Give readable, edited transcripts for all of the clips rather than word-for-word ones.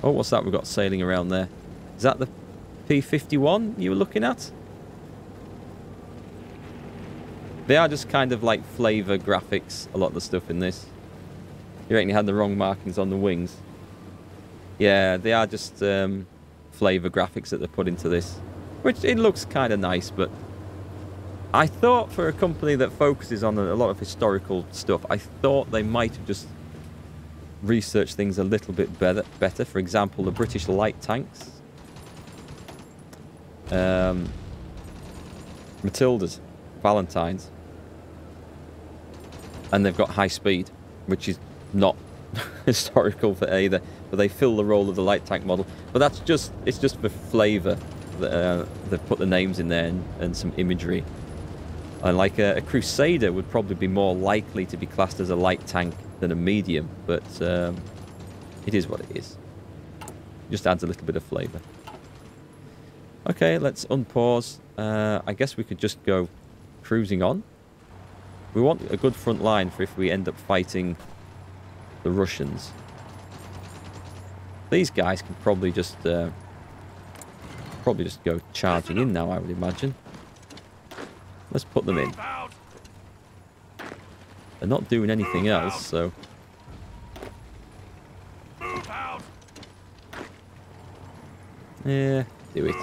Oh, what's that we've got sailing around there? Is that the P-51 you were looking at? They are just kind of like flavour graphics, a lot of the stuff in this. You reckon you had the wrong markings on the wings? Yeah, they are just flavour graphics that they put into this. Which, it looks kind of nice, but I thought for a company that focuses on a lot of historical stuff, I thought they might have just researched things a little bit better. For example, the British light tanks. Matildas, Valentines. And they've got high speed, which is not historical for either, but they fill the role of the light tank model. But that's just, it's just for flavour. They've put the names in there and some imagery. And like a Crusader would probably be more likely to be classed as a light tank than a medium, but it is what it is. Just adds a little bit of flavour. Okay, let's unpause. I guess we could just go cruising on. We want a good front line for if we end up fighting the Russians. These guys can probably just go charging in now, I would imagine. Let's put them in. They're not doing anything else, so... Yeah, do it.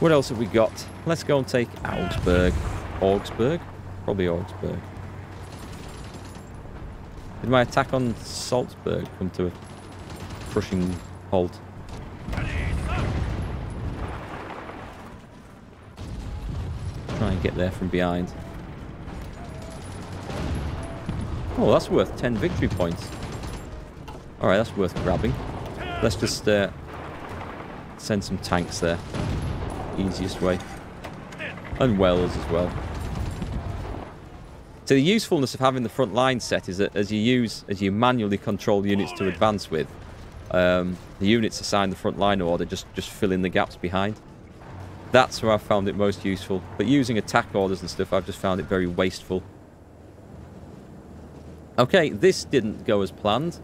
What else have we got? Let's go and take Augsburg. Augsburg? Probably Augsburg. Did my attack on Salzburg come to a crushing halt? Try and get there from behind. Oh, that's worth 10 victory points. Alright, that's worth grabbing. Let's just send some tanks there. Easiest way. And wells as well. So the usefulness of having the front line set is that as you manually control units to advance with, the units assigned the front line order just fill in the gaps behind. That's where I've found it most useful. But using attack orders and stuff, I've just found it very wasteful. Okay, this didn't go as planned.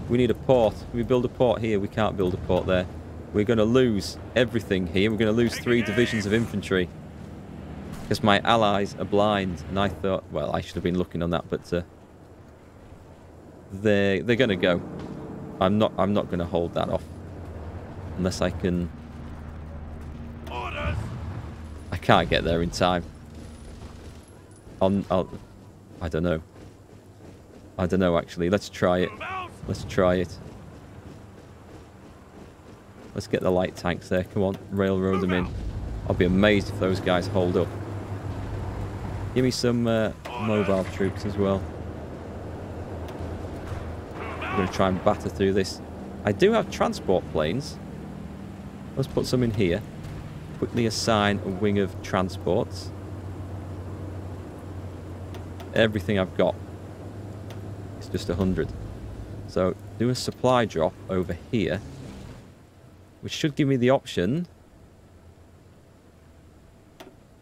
We need a port. Can we build a port here? We can't build a port there. We're going to lose everything here. We're going to lose 3 divisions of infantry. Because my allies are blind. And I thought, well, I should have been looking on that, but they're going to go. I'm not going to hold that off. Unless I can... I can't get there in time. I don't know. I don't know, actually. Let's try it. Let's try it. Let's get the light tanks there. Come on, railroad them in. I'll be amazed if those guys hold up. Give me some mobile troops as well. I'm going to try and batter through this. I do have transport planes. Let's put some in here. Quickly assign a wing of transports. Everything I've got is just 100. So do a supply drop over here, which should give me the option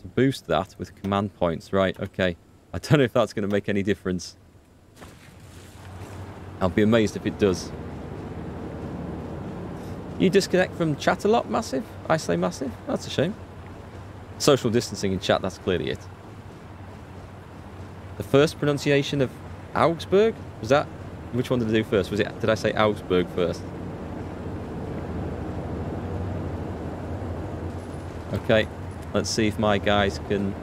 to boost that with command points. Right, okay. I don't know if that's going to make any difference. I'll be amazed if it does. You disconnect from chat a lot, Massive? I say Massive? That's a shame. Social distancing in chat, that's clearly it. The first pronunciation of Augsburg? Was that... Which one did I do first? Was it... Did I say Augsburg first? Okay. Let's see if my guys can...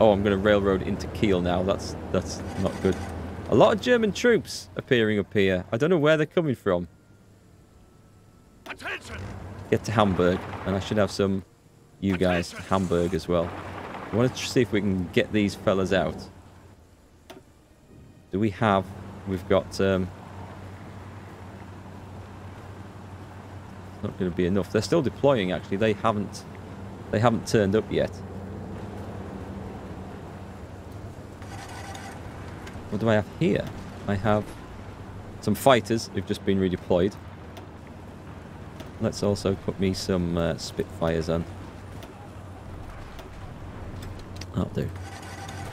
Oh, I'm going to railroad into Kiel now. That's not good. A lot of German troops appearing up here. I don't know where they're coming from. Attention! Get to Hamburg. And I should have some... You guys, Hamburg as well. I want to see if we can get these fellas out. Do we have... We've got... It's not going to be enough. They're still deploying, actually. They haven't turned up yet. What do I have here? I have some fighters who've just been redeployed. Let's also put me some Spitfires on. That'll do.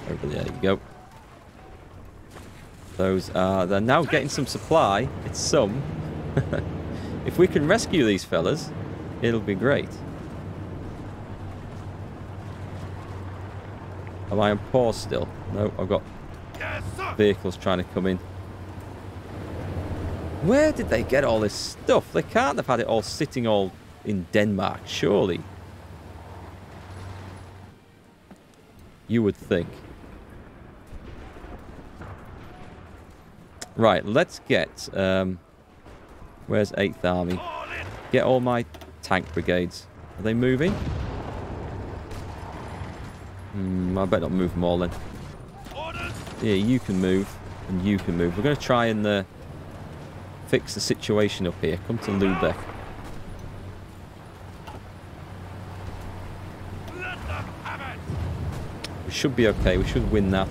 Over there you go. They're now getting some supply. It's some. If we can rescue these fellas, it'll be great. Am I on pause still? No, I've got vehicles trying to come in. Where did they get all this stuff? They can't have had it all sitting all in Denmark, surely. You would think. Right, let's get... where's 8th Army? Get all my tank brigades. Are they moving? I better not move them all then. Yeah, you can move. And you can move. We're going to try and fix the situation up here. Come to Lubeck. We should be okay. We should win that.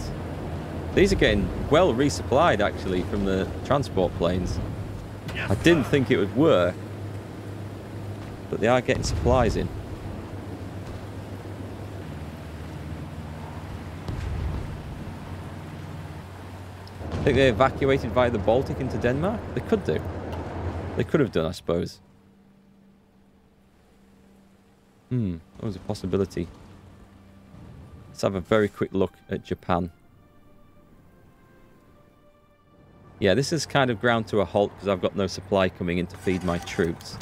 These are getting well resupplied, actually, from the transport planes. I didn't think it would work. But they are getting supplies in. I think they evacuated via the Baltic into Denmark? They could do. They could have done, I suppose. That was a possibility. Let's have a very quick look at Japan. Yeah, this is kind of ground to a halt because I've got no supply coming in to feed my troops.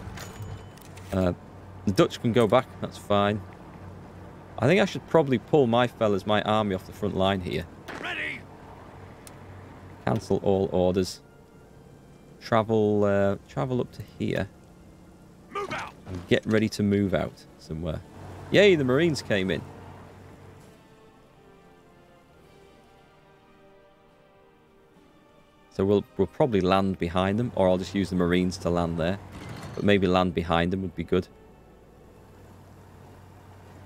The Dutch can go back, that's fine. I think I should probably pull my fellas, my army off the front line here. Ready. Cancel all orders. Travel up to here. Move out. And get ready to move out somewhere. Yay, the Marines came in. So we'll probably land behind them, or I'll just use the Marines to land there. But maybe land behind them would be good.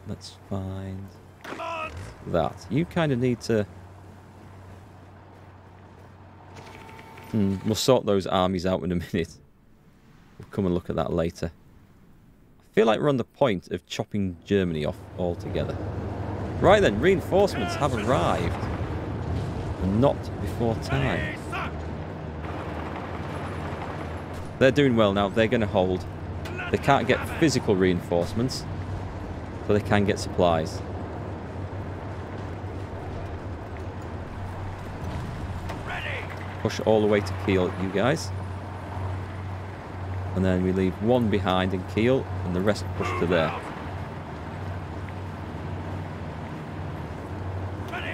Let's find that. You kind of need to... We'll sort those armies out in a minute. We'll come and look at that later. I feel like we're on the point of chopping Germany off altogether. Right then, reinforcements have arrived. And not before time. They're doing well now. They're going to hold. They can't get physical reinforcements, so they can get supplies. Push all the way to Kiel, you guys. And then we leave one behind in Kiel, and the rest push to there.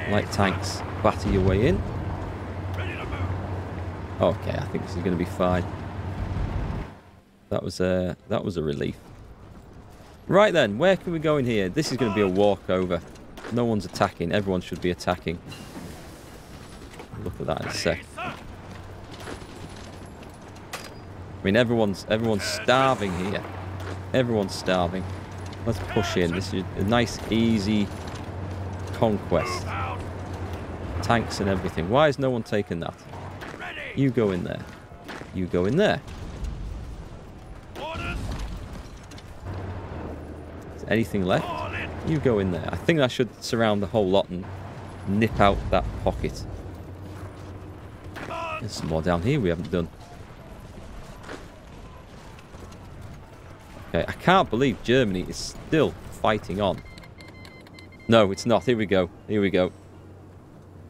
Light tanks, batter your way in. Okay, I think this is going to be fine. That was a relief. Right then, where can we go in here? This is going to be a walkover. No one's attacking. Everyone should be attacking. Look at that in a sec. I mean, everyone's starving here. Everyone's starving. Let's push in. This is a nice, easy conquest. Tanks and everything. Why is no one taking that? You go in there. You go in there. Is there anything left? You go in there. I think I should surround the whole lot and nip out that pocket. There's some more down here we haven't done. Okay, I can't believe Germany is still fighting on. No, it's not. Here we go. Here we go.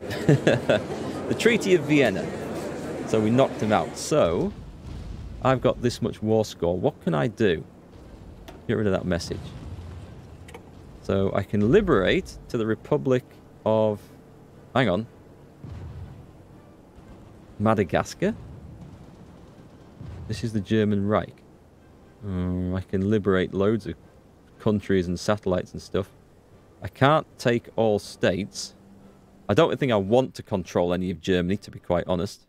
The Treaty of Vienna. So we knocked him out. So, I've got this much war score. What can I do? Get rid of that message. So, I can liberate to the Republic of... Hang on. Madagascar? This is the German Reich. I can liberate loads of countries and satellites and stuff. I can't take all states. I don't think I want to control any of Germany, to be quite honest.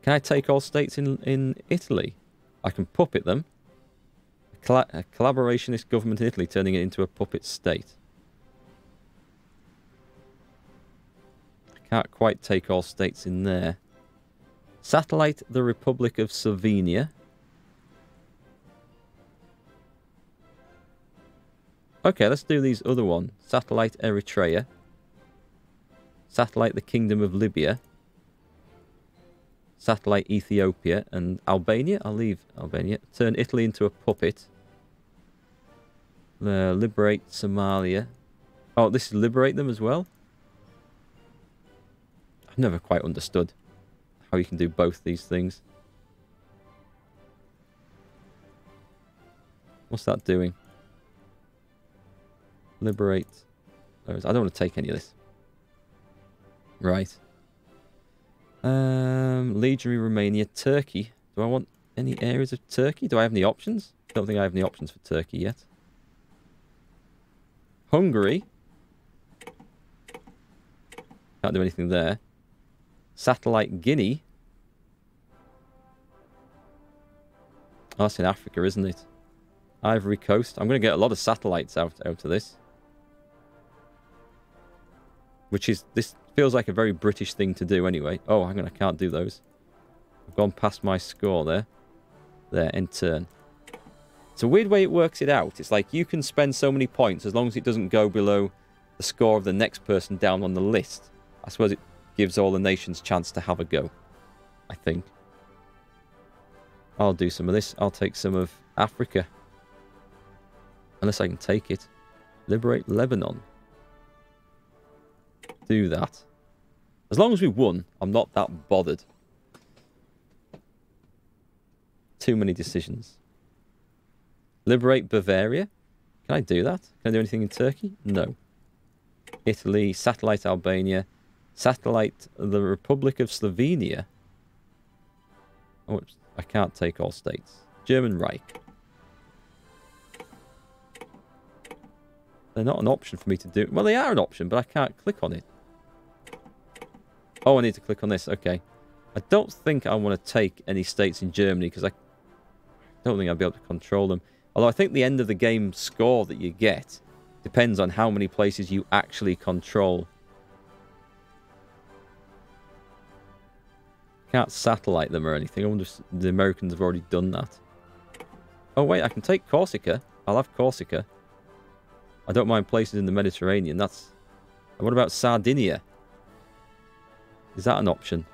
Can I take all states in Italy? I can puppet them. A collaborationist government in Italy turning it into a puppet state. I can't quite take all states in there. Satellite the Republic of Slovenia. Okay, let's do these other one. Satellite Eritrea. Satellite the Kingdom of Libya. Satellite Ethiopia and Albania. I'll leave Albania. Turn Italy into a puppet. Liberate Somalia. Oh, this is liberate them as well? I've never quite understood how you can do both these things. What's that doing? Liberate those. I don't want to take any of this. Right. Legionary Romania. Turkey. Do I want any areas of Turkey? Do I have any options? I don't think I have any options for Turkey yet. Hungary. Can't do anything there. Satellite Guinea. Oh, that's in Africa, isn't it? Ivory Coast. I'm going to get a lot of satellites out of this. Which is... This feels like a very British thing to do anyway. Oh, hang on. I can't do those. I've gone past my score there. There, end turn. It's a weird way it works it out. It's like you can spend so many points as long as it doesn't go below the score of the next person down on the list. I suppose it gives all the nations a chance to have a go. I think. I'll do some of this. I'll take some of Africa. Unless I can take it. Liberate Lebanon. Do that. As long as we won, I'm not that bothered. Too many decisions. Liberate Bavaria. Can I do that? Can I do anything in Turkey? No. Italy, satellite Albania, satellite the Republic of Slovenia. Oh, I can't take all states. German Reich. They're not an option for me to do. Well, they are an option, but I can't click on it. Oh, I need to click on this. Okay. I don't think I want to take any states in Germany because I don't think I'll be able to control them. Although I think the end of the game score that you get depends on how many places you actually control. Can't satellite them or anything. I wonder if the Americans have already done that. Oh, wait. I can take Corsica. I'll have Corsica. I don't mind places in the Mediterranean. That's... And what about Sardinia? Is that an option?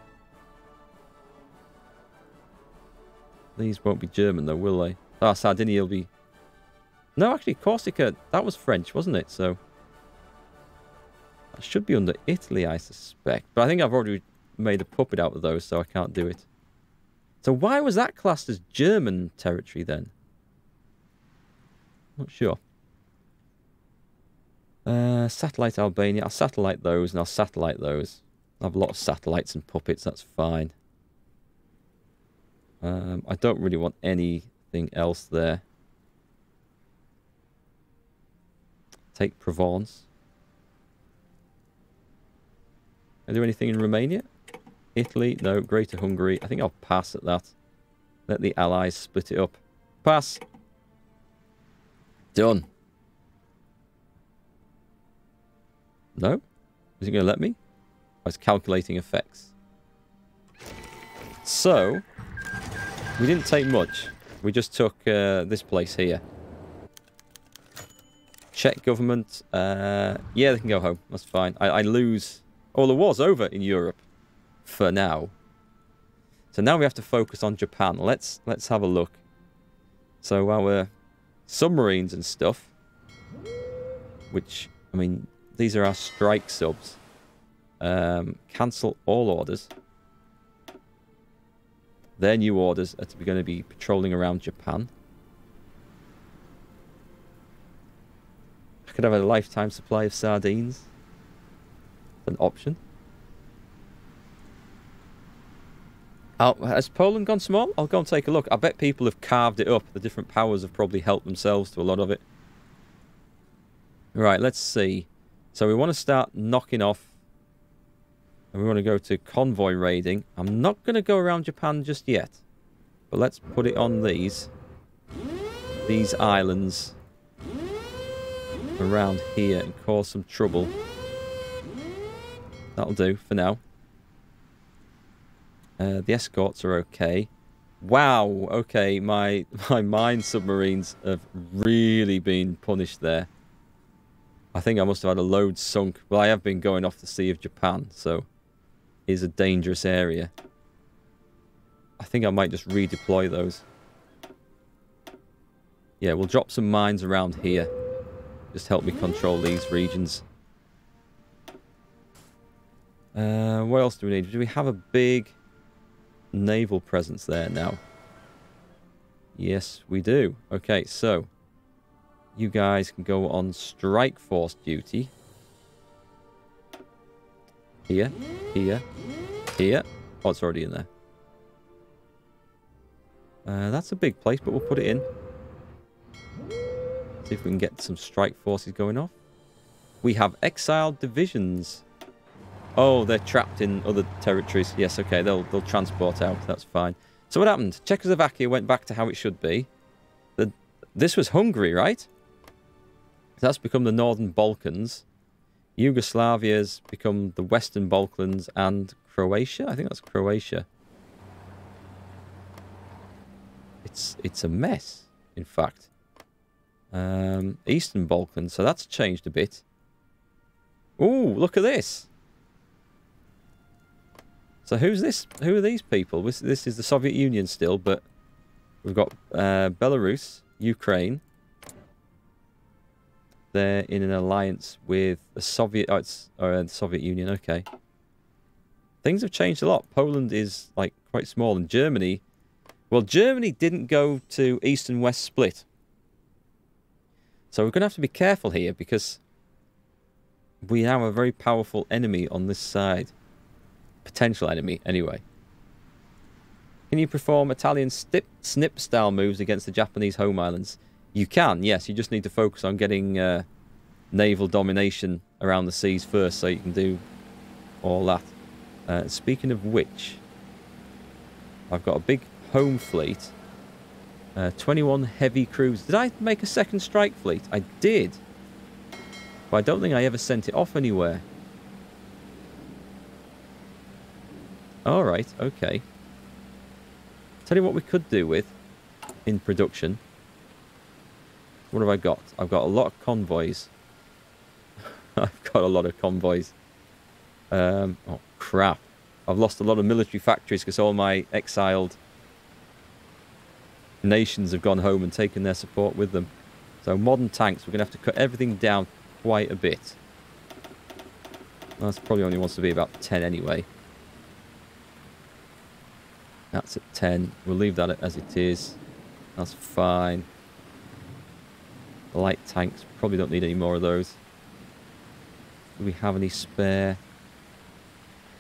These won't be German, though, will they? Ah, Sardinia will be... No, actually, Corsica, that was French, wasn't it? So... That should be under Italy, I suspect. But I think I've already made a puppet out of those, so I can't do it. So why was that classed as German territory, then? Not sure. Satellite Albania. I'll satellite those, and I'll satellite those. I have a lot of satellites and puppets, that's fine. I don't really want anything else there. Take Provence. Can I do anything in Romania? Italy? No. Greater Hungary. I think I'll pass at that. Let the Allies split it up. Pass. Done. No? Is it going to let me? Oh, it's calculating effects. So, we didn't take much. We just took this place here. Czech government. Yeah, they can go home. That's fine. I lose... Oh, the war's over in Europe. For now. So now we have to focus on Japan. Let's have a look. So our submarines and stuff. Which, I mean, these are our strike subs. Cancel all orders. Their new orders are going to be patrolling around Japan. I could have a lifetime supply of sardines. An option. Oh, has Poland gone small? I'll go and take a look. I bet people have carved it up. The different powers have probably helped themselves to a lot of it. Right, let's see. So we want to start knocking off. And we want to go to convoy raiding. I'm not going to go around Japan just yet. But let's put it on these islands around here and cause some trouble. That'll do for now. The escorts are okay. Wow, okay, my mine submarines have really been punished there. I think I must have had a load sunk. Well, I have been going off the Sea of Japan, so it is a dangerous area. I think I might just redeploy those. Yeah, we'll drop some mines around here. Just help me control these regions. What else do we need? Do we have a big naval presence there now? Yes, we do. Okay, so you guys can go on strike force duty. Here, here, here. Oh, it's already in there. That's a big place, but we'll put it in. See if we can get some strike forces going off. We have exiled divisions. Oh, they're trapped in other territories. Yes, okay, they'll transport out. That's fine. So what happened? Czechoslovakia went back to how it should be. This was Hungary, right? That's become the Northern Balkans. Yugoslavia's become the Western Balkans and Croatia. I think that's Croatia. It's a mess, in fact. Eastern Balkans, so that's changed a bit. Ooh, look at this. So who's this? Who are these people? This is the Soviet Union still, but we've got Belarus, Ukraine. They're in an alliance with the Soviet. Oh, it's the Soviet Union. Okay. Things have changed a lot. Poland is like quite small, and Germany. Well, Germany didn't go to East and West split. So we're going to have to be careful here because we have a very powerful enemy on this side. Potential enemy, anyway. Can you perform Italian snip-style moves against the Japanese home islands? You can, yes. You just need to focus on getting naval domination around the seas first so you can do all that. Speaking of which, I've got a big home fleet. 21 heavy cruisers. Did I make a second strike fleet? I did. But I don't think I ever sent it off anywhere. Alright, okay. Tell you what we could do with in production. What have I got? I've got a lot of convoys. I've got a lot of convoys. Oh, crap. I've lost a lot of military factories because all my exiled nations have gone home and taken their support with them. So modern tanks, we're going to have to cut everything down quite a bit. That's probably only wants to be about 10 anyway. That's at 10. We'll leave that as it is. That's fine. Light tanks, probably don't need any more of those. Do we have any spare?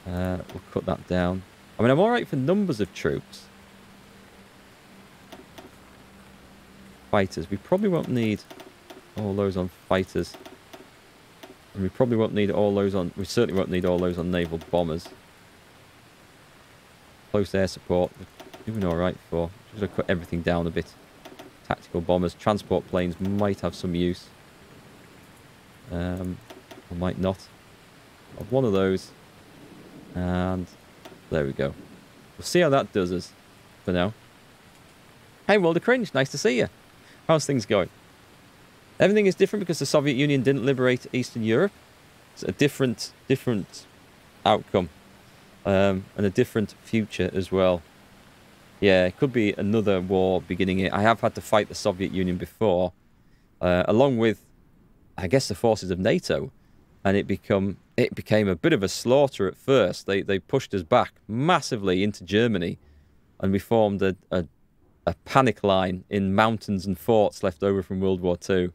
We'll cut that down. I mean, I'm alright for numbers of troops. Fighters. We probably won't need all those on fighters. And we probably won't need all those on... We certainly won't need all those on naval bombers. Close air support. We're doing alright for. Just going to cut everything down a bit. Tactical bombers. Transport planes might have some use. Or might not. Of one of those. And there we go. We'll see how that does us for now. Hey, World of Cringe. Nice to see you. How's things going? Everything is different because the Soviet Union didn't liberate Eastern Europe. It's a different outcome. And a different future as well. Yeah, it could be another war beginning here. I have had to fight the Soviet Union before. Along with, I guess, the forces of NATO. And it became a bit of a slaughter at first. They pushed us back massively into Germany. And we formed a panic line in mountains and forts left over from World War II.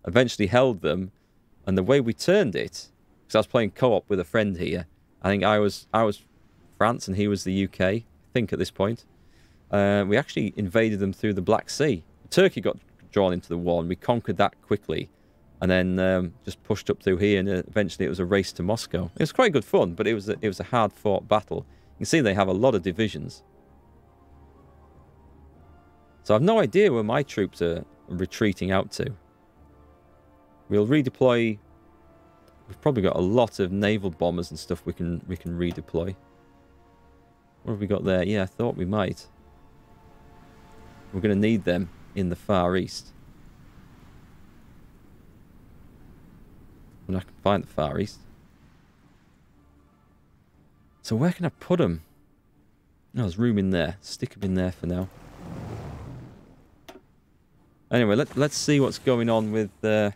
Eventually held them. And the way we turned it, because I was playing co-op with a friend here. I think I was France and he was the UK, I think at this point. We actually invaded them through the Black Sea. Turkey got drawn into the war and we conquered that quickly. And then just pushed up through here and eventually it was a race to Moscow. It was quite good fun, but it was a hard-fought battle. You can see they have a lot of divisions. So I've no idea where my troops are retreating out to. We'll redeploy. We've probably got a lot of naval bombers and stuff we can redeploy. What have we got there? Yeah, I thought we might. We're going to need them in the Far East. When I can find the Far East. So where can I put them? Oh, there's room in there. Stick them in there for now. Anyway, let's see what's going on with our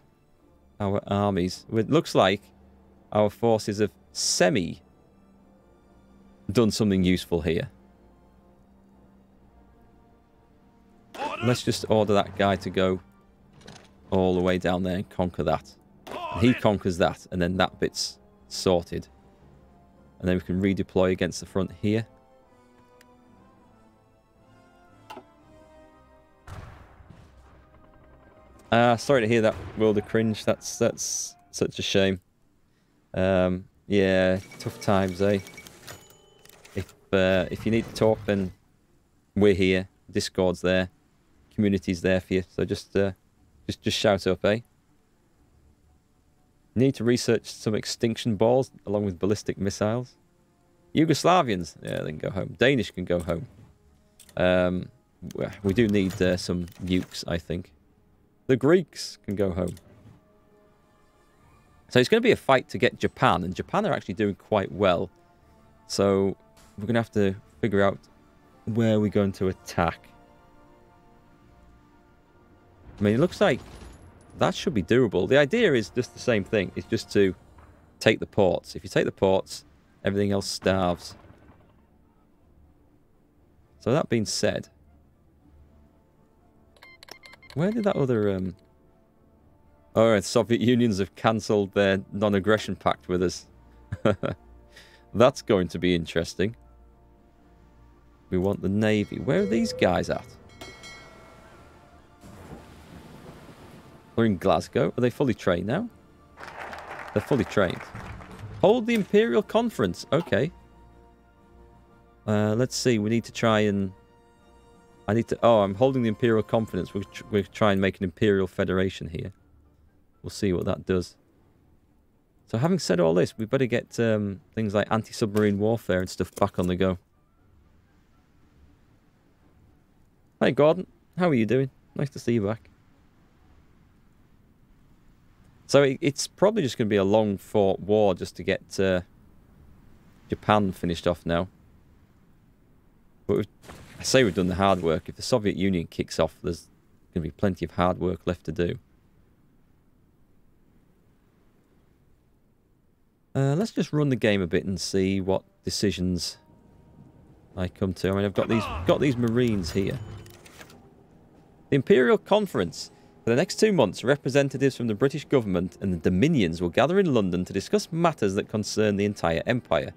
armies. It looks like our forces have done something useful here. Let's just order that guy to go all the way down there and conquer that. And he conquers that, and then that bit's sorted. And then we can redeploy against the front here. Sorry to hear that, World of Cringe. That's such a shame. Yeah, tough times, eh? If you need to talk, then we're here. Discord's there. Community's there for you. So just shout up, eh? Need to research some extinction balls along with ballistic missiles. Yugoslavians, yeah, they can go home. Danish can go home. We do need some nukes, I think. The Greeks can go home. So it's going to be a fight to get Japan, and Japan are actually doing quite well. So we're going to have to figure out where we're going to attack. I mean, it looks like that should be doable. The idea is just the same thing. It's just to take the ports. If you take the ports, everything else starves. So that being said, where did that other... Oh, the Soviet Unions have cancelled their non-aggression pact with us. That's going to be interesting. We want the Navy. Where are these guys at? They're in Glasgow. Are they fully trained now? They're fully trained. Hold the Imperial Conference. Okay. Let's see. We need to try and... I need to... Oh, I'm holding the Imperial Conference. We'll try and make an Imperial Federation here. We'll see what that does. So having said all this, we better get things like anti-submarine warfare and stuff back on the go. Hi, Gordon. How are you doing? Nice to see you back. So it's probably just going to be a long-fought war just to get Japan finished off now. But I say we've done the hard work. If the Soviet Union kicks off, there's going to be plenty of hard work left to do. Let's just run the game a bit and see what decisions I come to. I mean, I've got these Marines here. The Imperial Conference. For the next 2 months, representatives from the British government and the Dominions will gather in London to discuss matters that concern the entire empire.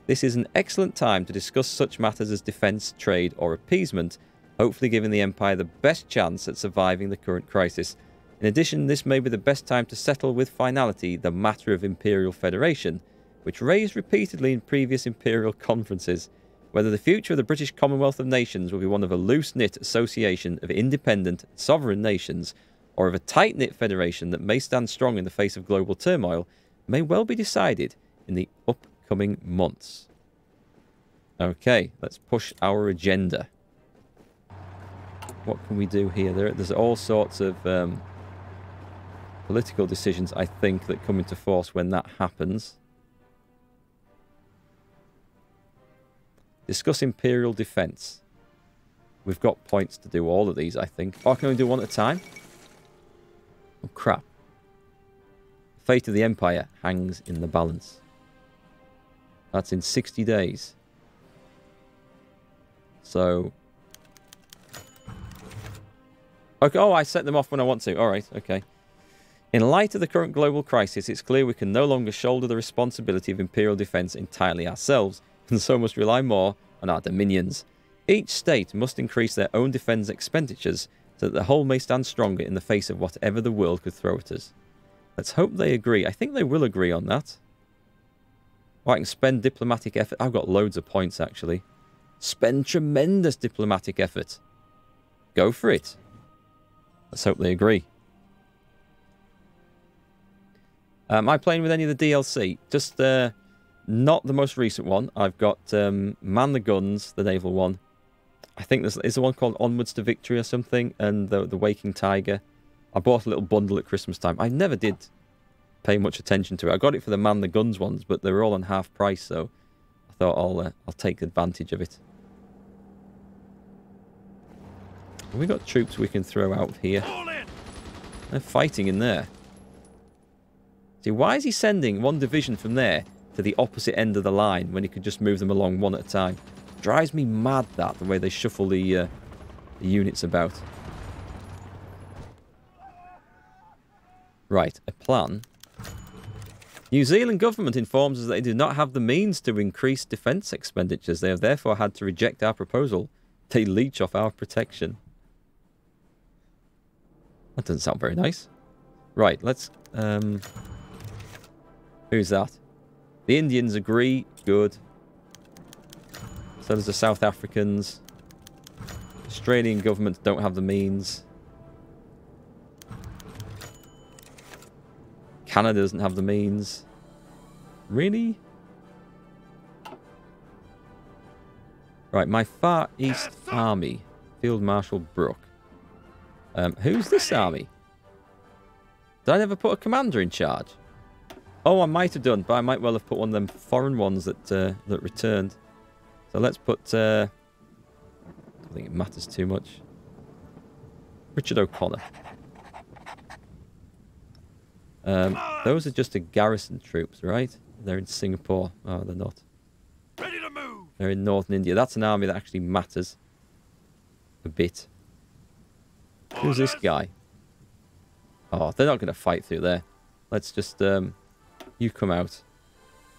This is an excellent time to discuss such matters as defence, trade or appeasement, hopefully giving the empire the best chance at surviving the current crisis. In addition, this may be the best time to settle with finality the matter of Imperial Federation, which raised repeatedly in previous Imperial conferences. Whether the future of the British Commonwealth of Nations will be one of a loose-knit association of independent, sovereign nations, or of a tight-knit federation that may stand strong in the face of global turmoil, may well be decided in the upcoming months. Okay, let's push our agenda. What can we do here? There's all sorts of political decisions, I think, that come into force when that happens. Discuss Imperial Defence. We've got points to do all of these, I think. Oh, I can only do one at a time? Oh, crap. The fate of the Empire hangs in the balance. That's in 60 days. So... Okay, oh, I set them off when I want to. Alright, okay. In light of the current global crisis, it's clear we can no longer shoulder the responsibility of Imperial defence entirely ourselves, and so must rely more on our dominions. Each state must increase their own defence expenditures so that the whole may stand stronger in the face of whatever the world could throw at us. Let's hope they agree. I think they will agree on that. Oh, I can spend diplomatic effort. I've got loads of points, actually. Spend tremendous diplomatic effort. Go for it. Let's hope they agree. Am I playing with any of the DLC? Just not the most recent one. I've got Man the Guns, the naval one. I think there's the one called Onwards to Victory or something, and the Waking Tiger. I bought a little bundle at Christmas time. I never did pay much attention to it. I got it for the man the guns ones, but they were all on half price, so I thought I'll take advantage of it. Have we got troops we can throw out of here? They're fighting in there. See, why is he sending one division from there to the opposite end of the line when he could just move them along one at a time? Drives me mad, that, the way they shuffle the units about. Right, a plan. New Zealand government informs us that they do not have the means to increase defence expenditures. They have therefore had to reject our proposal. They leech off our protection. That doesn't sound very nice. Right, let's... who's that? The Indians agree. Good. So does the South Africans. Australian governments don't have the means. Canada doesn't have the means. Really? Right, my Far East Army. Field Marshal Brooke. Who's this army? Did I never put a commander in charge? Oh, I might have done, but I might well have put one of them foreign ones that that returned. So let's put... I don't think it matters too much. Richard O'Connor. Those are just the garrison troops, right? They're in Singapore. Oh, they're not. Ready to move. They're in northern India. That's an army that actually matters a bit. Who's this guy? Oh, they're not going to fight through there. Let's just... you come out.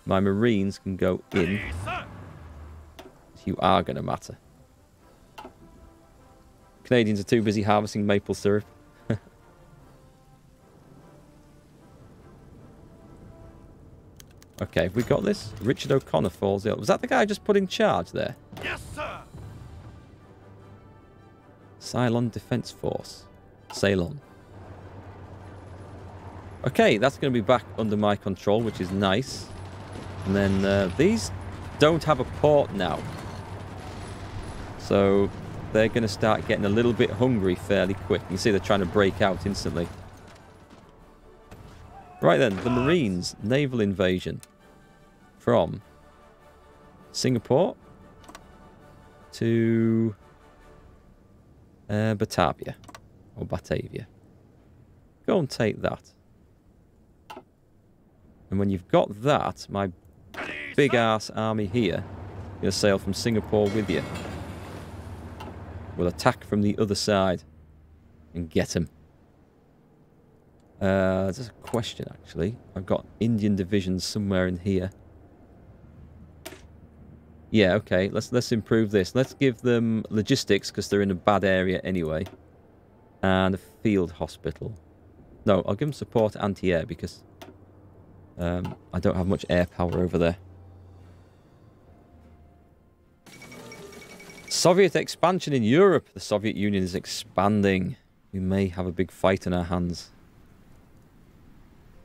My Marines can go in. You are going to matter. Canadians are too busy harvesting maple syrup. Okay, have we got this? Richard O'Connor falls ill. Was that the guy I just put in charge there? Yes, sir. Ceylon Defence Force. Ceylon. Okay, that's going to be back under my control, which is nice. And then these don't have a port now. So they're going to start getting a little bit hungry fairly quick. You can see they're trying to break out instantly. Right then, the Marines, naval invasion from Singapore to Batavia or Batavia. Go and take that. And when you've got that, my big ass army here is going to sail from Singapore with you. We'll attack from the other side and get him. There's a question, actually. I've got Indian divisions somewhere in here. Yeah, okay. Let's improve this. Let's give them logistics because they're in a bad area anyway, and a field hospital. No, I'll give them support anti-air because I don't have much air power over there. Soviet expansion in Europe. The Soviet Union is expanding. We may have a big fight on our hands.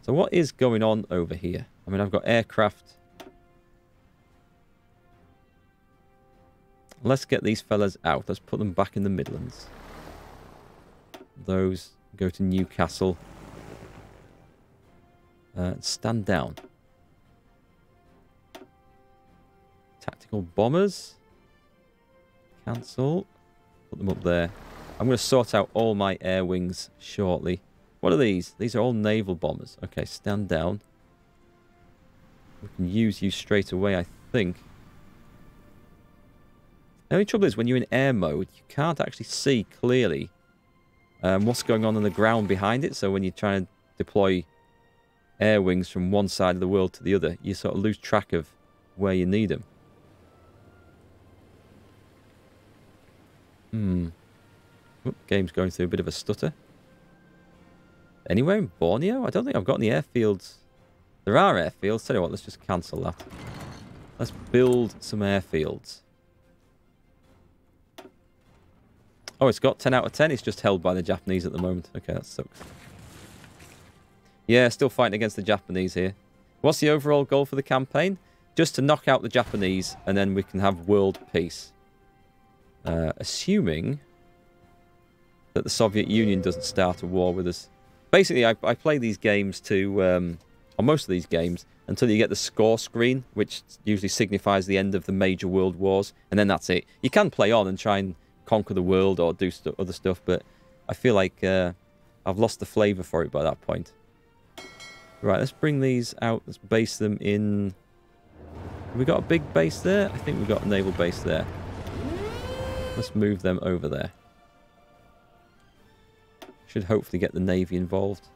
So what is going on over here? I mean, I've got aircraft. Let's get these fellas out. Let's put them back in the Midlands. Those go to Newcastle. Stand down. Tactical bombers. Cancel. Put them up there. I'm going to sort out all my air wings shortly. What are these? These are all naval bombers. Okay, stand down. We can use you straight away, I think. The only trouble is when you're in air mode, you can't actually see clearly what's going on the ground behind it. So when you're trying to deploy air wings from one side of the world to the other, you sort of lose track of where you need them. Game's going through a bit of a stutter. Anywhere in Borneo? I don't think I've got any airfields. There are airfields. Tell you what, let's just cancel that. Let's build some airfields. Oh, it's got 10 out of 10. It's just held by the Japanese at the moment. Okay, that sucks. Yeah, still fighting against the Japanese here. What's the overall goal for the campaign? Just to knock out the Japanese, and then we can have world peace. Assuming that the Soviet Union doesn't start a war with us. Basically, I play these games to on most of these games, until you get the score screen, which usually signifies the end of the major world wars, and then that's it. You can play on and try and conquer the world or do other stuff, but I feel like I've lost the flavour for it by that point. Right, let's bring these out. Let's base them in... Have we got a big base there? I think we've got a naval base there. Let's move them over there. Should hopefully get the Navy involved.